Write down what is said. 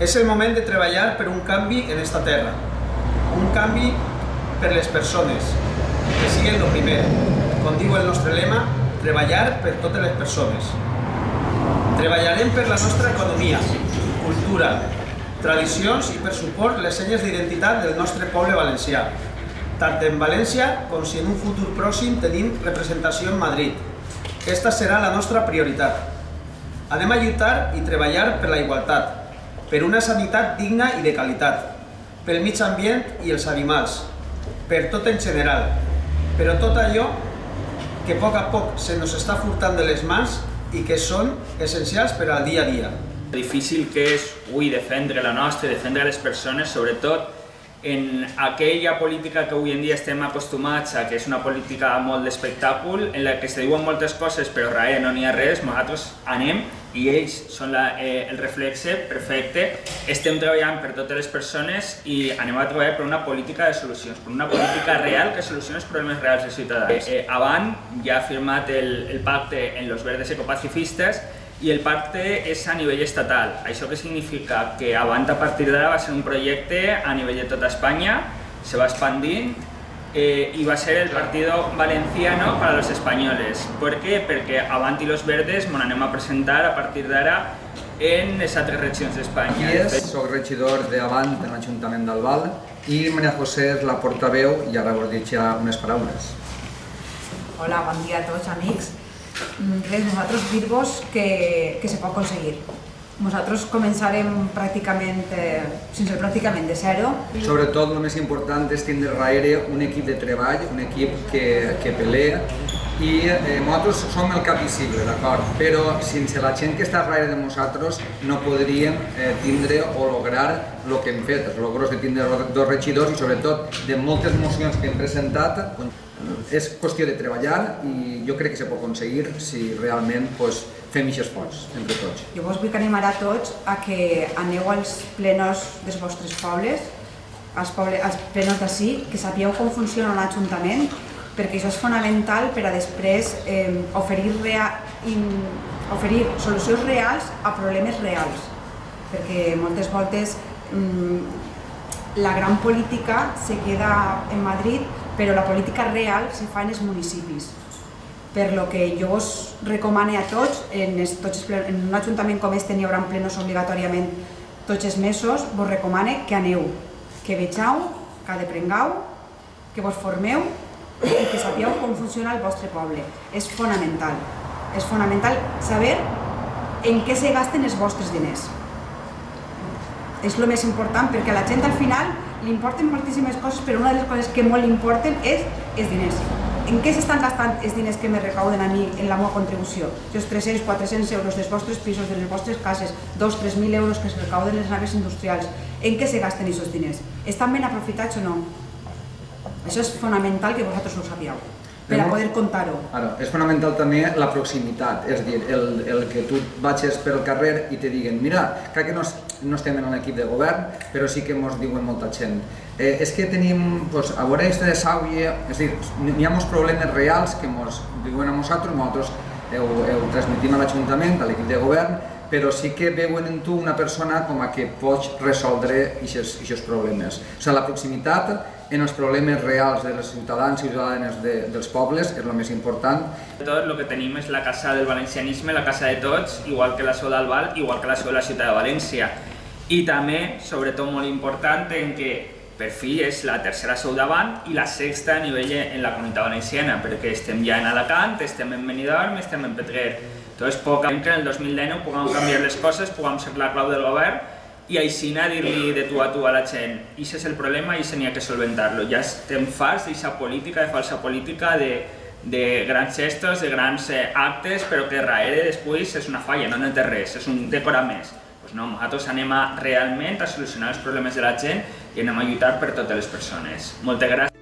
És el moment de treballar per un canvi en esta terra, un canvi per les persones, que sigui el primer. Com diu el nostre lema, treballar per totes les persones. Treballarem per la nostra economia, cultura, tradicions i per suport les senyes d'identitat del nostre poble valencià, tant en València com si en un futur pròxim tenim representació en Madrid. Aquesta serà la nostra prioritat. Anem a lluitar i treballar per la igualtat, per una sanitat digna i de qualitat, pel mig ambient i els animals, per tot en general, però tot allò que a poc se nos està furtant de les mans i que són essencials per al dia a dia. Difícil que és avui defendre la nostra, defendre les persones, sobretot en aquella política que avui en dia estem acostumats a, que és una política molt d'espectacle, en la que es diuen moltes coses però darrere no n'hi ha res. Nosaltres anem i ells són el reflexe perfecte. Estem treballant per totes les persones i anem a treballar per una política de solucions, per una política real que solucioni els problemes reals dels ciutadans. Avant ja ha firmat el pacte en los verdes ecopacifistes i el pacte és a nivell estatal. Això què significa? Que Avant a partir d'ara va ser un projecte a nivell de tota Espanya, se va expandint y va a ser el partido valenciano para los españoles. ¿Por qué? Porque Avant i los verdes nos anem a presentar a partir d'ara en les altres regions d'Espanya. Soc regidor d'Avant en l'Ajuntament d'Albal i Maria José és la portaveu i ara vos dic ja unes paraules. Hola, bon dia a tots, amics. Res, nosaltres dir-vos que se pot aconseguir. Nosaltres començarem pràcticament de zero. Sobretot el més important és tindre darrere un equip de treball, un equip que pelea i nosaltres som el cap visible, d'acord? Però sense la gent que està darrere de nosaltres no podríem tindre o lograr el que hem fet. El logro de tindre dos regidors i sobretot de moltes mocions que hem presentat. És qüestió de treballar i jo crec que se pot aconseguir si realment fem aquest esforç entre tots. Jo vos vull animar a tots a que aneu als plenos dels vostres pobles, als plenos d'ací, que sapigueu com funciona l'Ajuntament, perquè això és fonamental per a després oferir solucions reals a problemes reals. Perquè moltes voltes la gran política se queda en Madrid, però la política real se fa en els municipis. Per lo que jo us recomano a tots, en un ajuntament com este n'hi haurà plenos obligatòriament tots els mesos, vos recomano que aneu, que vegeu, que aprengueu, que vos formeu i que sapigueu com funciona el vostre poble. És fonamental saber en què se gasten els vostres diners. És el més important perquè a la gent al final li importen moltíssimes coses, però una de les coses que molt li importen és els diners. En què s'estan gastant els diners que me recauden a mi en la meva contribució? Els 300-400 euros dels vostres pisos, de les vostres cases, 2-3.000 euros que es recauden les naves industrials, en què se gasten aquests diners? Estan ben aprofitats o no? Això és fonamental que vosaltres ho sapigueu, per a poder comptar-ho. És fonamental també la proximitat, és a dir, el que tu vagis pel carrer i te diguen mira, crec que no estem en un equip de govern, però sí que ens diuen molta gent. És que tenim, a veure aquesta de Sàuia, és a dir, hi ha molts problemes reals que ens diuen a nosaltres ho transmetim a l'Ajuntament, a l'equip de govern, però sí que veuen en tu una persona com a que pots resoldre aquests problemes. O sigui, la proximitat en els problemes reals dels ciutadans i ciutadanes dels pobles és el més important. Tot el que tenim és la casa del valencianisme, la casa de tots, igual que la seu d'Albal, igual que la seu de la ciutat de València. I també, sobretot molt important, en que per fi és la tercera seu d'Avant i la sexta a nivell en la comunitat valenciana, perquè estem ja en Alacant, estem en Benidorm, estem en Petrer. Entonces, que en el 2019 puguem canviar les coses, puguem ser la clau del govern i així dir-li de tu a tu a la gent. I això és el problema i això n'hi ha que solventar-lo. Ja estem farts d'aquesta política, de falsa política, de grans gestos, de grans actes, però que darrere després és una falla, no té res, és un decorar més. No, nosaltres anem realment a solucionar els problemes de la gent i anem a lluitar per totes les persones. Moltes gràcies.